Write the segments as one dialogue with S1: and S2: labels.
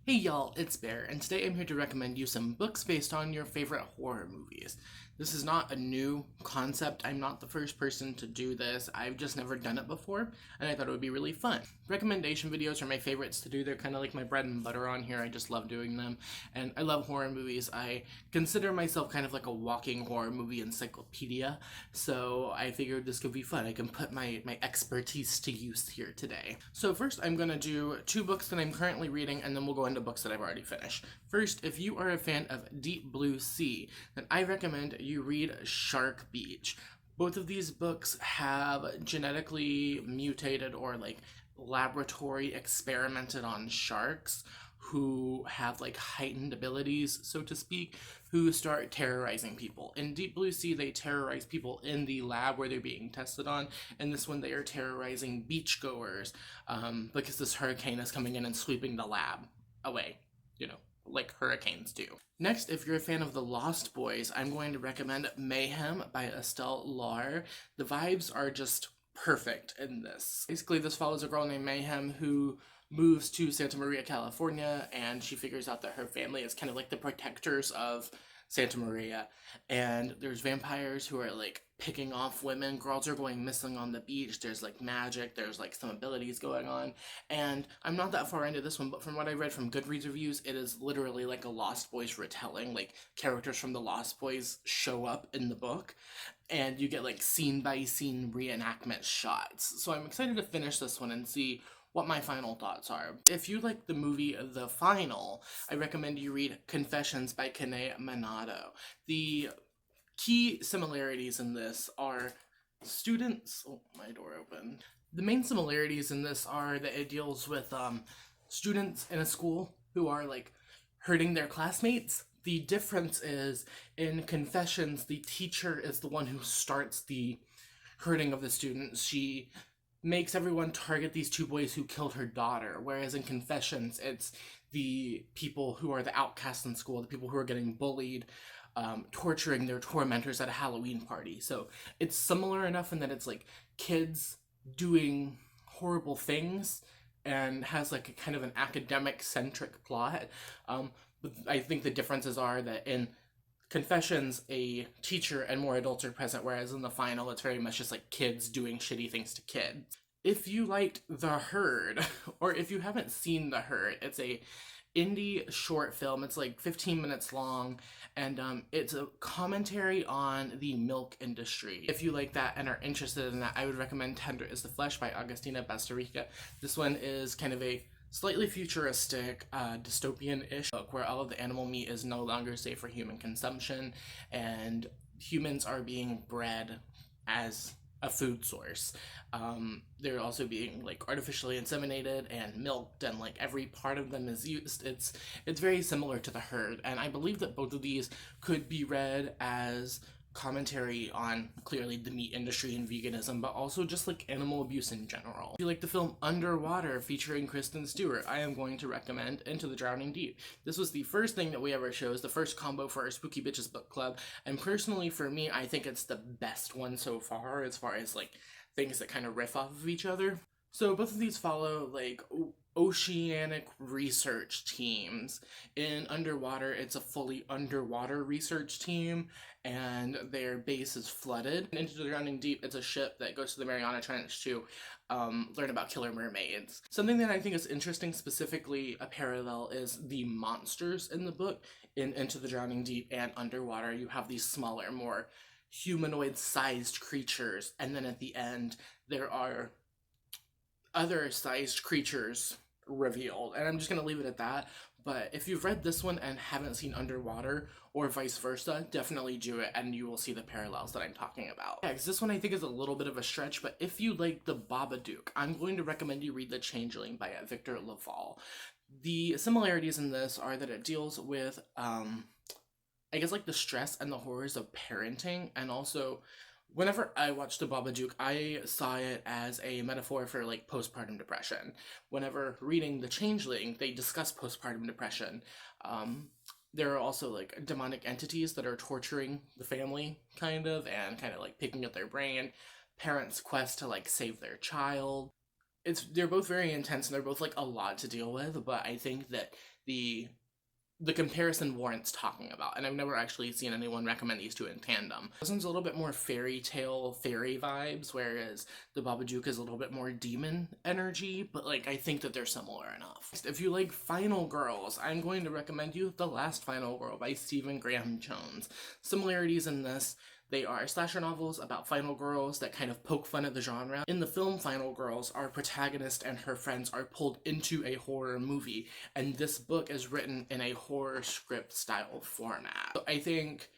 S1: Hey y'all, it's Bear, and today I'm here to recommend you some books based on your favorite horror movies. This is not a new concept. I'm not the first person to do this. I've just never done it before, and I thought it would be really fun. Recommendation videos are my favorites to do. They're kind of like my bread and butter on here. I just love doing them, and I love horror movies. I consider myself kind of like a walking horror movie encyclopedia, so I figured this could be fun. I can put my expertise to use here today. So first, I'm going to do two books that I'm currently reading, and then we'll go into books that I've already finished. First, if you are a fan of Deep Blue Sea, then I recommend you read Shark Beach. Both of these books have genetically mutated or like laboratory experimented on sharks who have like heightened abilities, so to speak, who start terrorizing people. In Deep Blue Sea, they terrorize people in the lab where they're being tested on, and this one they are terrorizing beachgoers because this hurricane is coming in and sweeping the lab away, like hurricanes do. Next, if you're a fan of The Lost Boys, I'm going to recommend Mayhem by Estelle Lar. The vibes are just perfect in this. Basically, this follows a girl named Mayhem who moves to Santa Maria, California, and she figures out that her family is kind of like the protectors of Santa Maria, and there's vampires who are like picking off women. Girls are going missing on the beach. There's like magic, there's like some abilities going on, and I'm not that far into this one, but from what I read from Goodreads reviews, it is literally like a Lost Boys retelling. Like characters from the Lost Boys show up in the book, and you get like scene by scene reenactment shots. So I'm excited to finish this one and see what my final thoughts are. If you like the movie The Final, I recommend you read Confessions by Kane Minato. The key similarities in this are students... Oh, my door opened. The main similarities in this are that it deals with students in a school who are like hurting their classmates. The difference is in Confessions, the teacher is the one who starts the hurting of the students. She makes everyone target these two boys who killed her daughter, whereas in Confessions, it's the people who are the outcasts in school, the people who are getting bullied, torturing their tormentors at a Halloween party. So it's similar enough in that it's like kids doing horrible things and has like a kind of an academic-centric plot. But I think the differences are that in Confessions, a teacher and more adults are present, whereas in The Final, it's very much just like kids doing shitty things to kids. If you liked The Herd, or if you haven't seen The Herd, it's a indie short film. It's like 15 minutes long, and it's a commentary on the milk industry. If you like that and are interested in that, I would recommend Tender is the Flesh by Agustina Bastarrica. This one is kind of a slightly futuristic, dystopian-ish book where all of the animal meat is no longer safe for human consumption, and humans are being bred as a food source. They're also being like artificially inseminated and milked, and like every part of them is used. It's very similar to The Herd, and I believe that both of these could be read as commentary on clearly the meat industry and veganism, but also just like animal abuse in general. If you like the film Underwater featuring Kristen Stewart, I am going to recommend Into the Drowning Deep. This was the first thing that we ever chose, the first combo for our Spooky Bitches book club, and personally for me, I think it's the best one so far as like things that kind of riff off of each other. So both of these follow like oceanic research teams. In Underwater, it's a fully underwater research team, and their base is flooded. Into the Drowning Deep, it's a ship that goes to the Mariana Trench to learn about killer mermaids. Something that I think is interesting, specifically a parallel, is the monsters in the book. In Into the Drowning Deep and Underwater, you have these smaller, more humanoid-sized creatures, and then at the end, there are other sized creatures revealed, and I'm just gonna leave it at that. But if you've read this one and haven't seen Underwater, or vice versa, definitely do it and you will see the parallels that I'm talking about. Yeah, because this one I think is a little bit of a stretch, but if you like The Babadook, I'm going to recommend you read The Changeling by Victor Laval. The similarities in this are that it deals with I guess like the stress and the horrors of parenting, and also whenever I watched The Babadook, I saw it as a metaphor for like postpartum depression. Whenever reading The Changeling, they discuss postpartum depression. There are also like demonic entities that are torturing the family, kind of like picking at their brain. Parents' quest to like save their child. they're both very intense and they're both like a lot to deal with, but I think that the comparison warrants talking about, and I've never actually seen anyone recommend these two in tandem. This one's a little bit more fairy tale, fairy vibes, whereas the Babadook is a little bit more demon energy, but like I think that they're similar enough. If you like Final Girls, I'm going to recommend you The Last Final Girl by Stephen Graham Jones. Similarities in this: they are slasher novels about final girls that kind of poke fun at the genre. In the film Final Girls, our protagonist and her friends are pulled into a horror movie, and this book is written in a horror script style format. So I think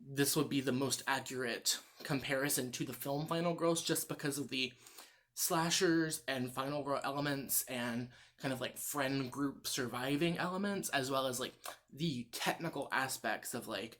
S1: this would be the most accurate comparison to the film Final Girls, just because of the slashers and final girl elements and kind of like friend group surviving elements, as well as like the technical aspects of like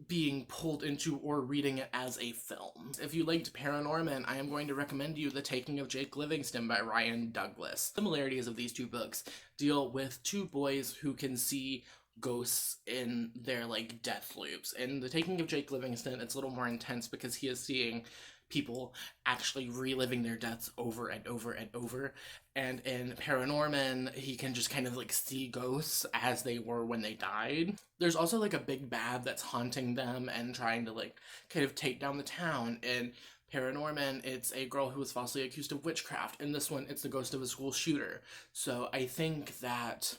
S1: being pulled into or reading it as a film. If you liked Paranorman, I am going to recommend you The Taking of Jake Livingston by Ryan Douglas. Similarities of these two books deal with two boys who can see ghosts in their like death loops. In The Taking of Jake Livingston, it's a little more intense because he is seeing people actually reliving their deaths over and over and over. And in Paranorman, he can just kind of like see ghosts as they were when they died. There's also like a big bad that's haunting them and trying to like kind of take down the town. In Paranorman, it's a girl who was falsely accused of witchcraft. In this one, it's the ghost of a school shooter. So I think that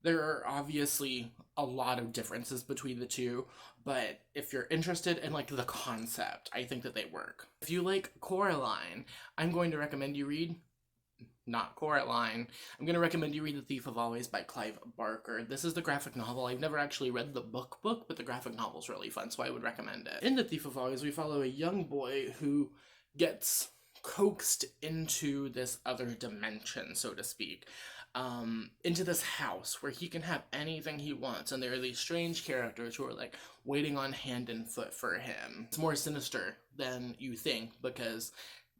S1: there are obviously a lot of differences between the two, but if you're interested in like the concept, I think that they work. If you like Coraline, I'm going to recommend you read not Coraline. I'm going to recommend you read The Thief of Always by Clive Barker. This is the graphic novel. I've never actually read the book, but the graphic novel's really fun, so I would recommend it. In The Thief of Always, we follow a young boy who gets coaxed into this other dimension, so to speak. Into this house where he can have anything he wants, and there are these strange characters who are like waiting on hand and foot for him. It's more sinister than you think because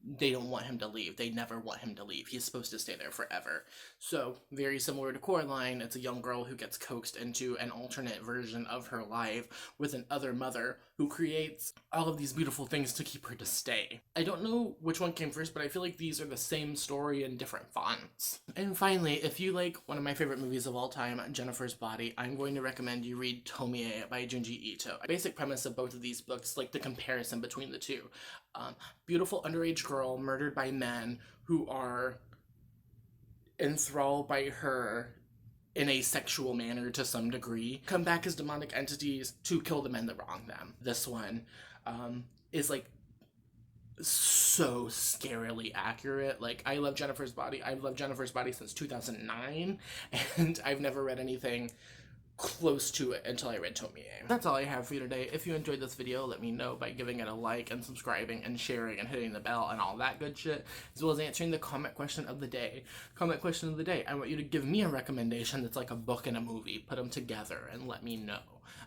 S1: they don't want him to leave. They never want him to leave. He's supposed to stay there forever. So, very similar to Coraline, it's a young girl who gets coaxed into an alternate version of her life with an other mother who creates all of these beautiful things to keep her to stay. I don't know which one came first, but I feel like these are the same story in different fonts. And finally, if you like one of my favorite movies of all time, Jennifer's Body, I'm going to recommend you read Toni by Junji Ito. The basic premise of both of these books, like the comparison between the two. Beautiful underage girl murdered by men who are enthralled by her in a sexual manner to some degree, come back as demonic entities to kill the men that wronged them. This one is like so scarily accurate. Like, I love Jennifer's Body. I've loved Jennifer's Body since 2009, and I've never read anything close to it until I read Toni. That's all I have for you today. If you enjoyed this video, let me know by giving it a like and subscribing and sharing and hitting the bell and all that good shit, as well as answering the comment question of the day. Comment question of the day: I want you to give me a recommendation that's like a book and a movie. Put them together and let me know.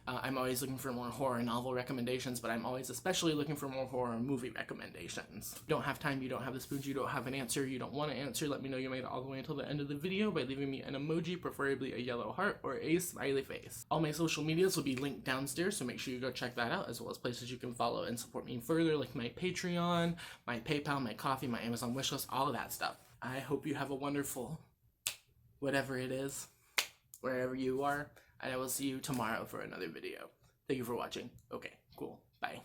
S1: I'm always looking for more horror novel recommendations, but I'm always especially looking for more horror movie recommendations. If you don't have time, you don't have the spoons, you don't have an answer, you don't want to answer, let me know you made it all the way until the end of the video by leaving me an emoji, preferably a yellow heart or a smiley face. All my social medias will be linked downstairs, so make sure you go check that out, as well as places you can follow and support me further, like my Patreon, my PayPal, my Ko-fi, my Amazon wishlist, all of that stuff. I hope you have a wonderful whatever it is, wherever you are, and I will see you tomorrow for another video. Thank you for watching. Okay, cool. Bye.